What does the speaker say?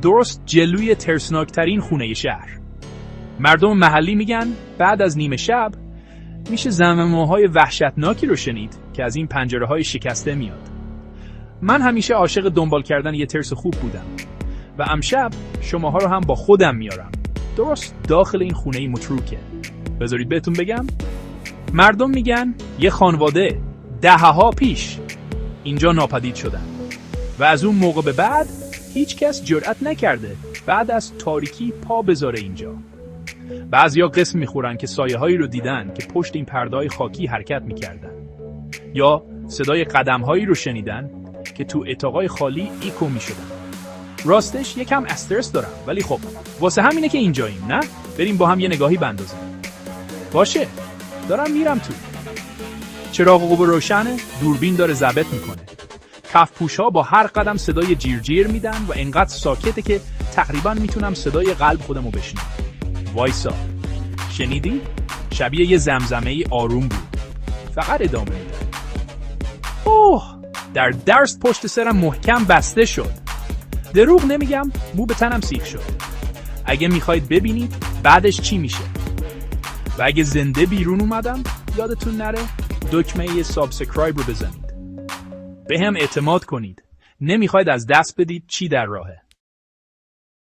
درست جلوی ترسناکترین خونه شهر. مردم محلی میگن بعد از نیمه شب میشه زمزمه‌های وحشتناکی رو شنید که از این پنجره‌های شکسته میاد. من همیشه عاشق دنبال کردن یه ترس خوب بودم و امشب شماها رو هم با خودم میارم. درست داخل این خونه متروکه. بذارید بهتون بگم، مردم میگن یه خانواده دهه‌ها پیش اینجا ناپدید شدن و از اون موقع به بعد هیچ کس جرأت نکرده بعد از تاریکی پا بذاره اینجا. بعضیا قسم میخورن که سایه‌هایی رو دیدن که پشت این پرده‌های خاکی حرکت میکردن، یا صدای قدم‌هایی رو شنیدن که تو اتاقای خالی ایکو میشدن. راستش یکم استرس دارم، ولی خب واسه همینه که اینجاییم. نه؟ بریم با هم یه نگاهی بندازیم. باشه، دارم میرم تو. چراغ قوه روشنه، دوربین داره ضبط میکنه. کفپوش‌ها با هر قدم صدای جیر میدن و انقدر ساکته که تقریبا میتونم صدای قلب خودمو بشنوم. وایسا، شنیدی؟ شبیه یه زمزمه‌ای آروم بود. فقط ادامه میده. اوه، در درست پشت سرم محکم بسته شد. دروغ نمیگم، مو به تنم سیخ شد. اگه میخواید ببینید بعدش چی میشه و اگه زنده بیرون اومدم، یادتون نره دکمه سابسکرایب رو بزنید. به هم اعتماد کنید. نمیخواید از دست بدید چی در راهه.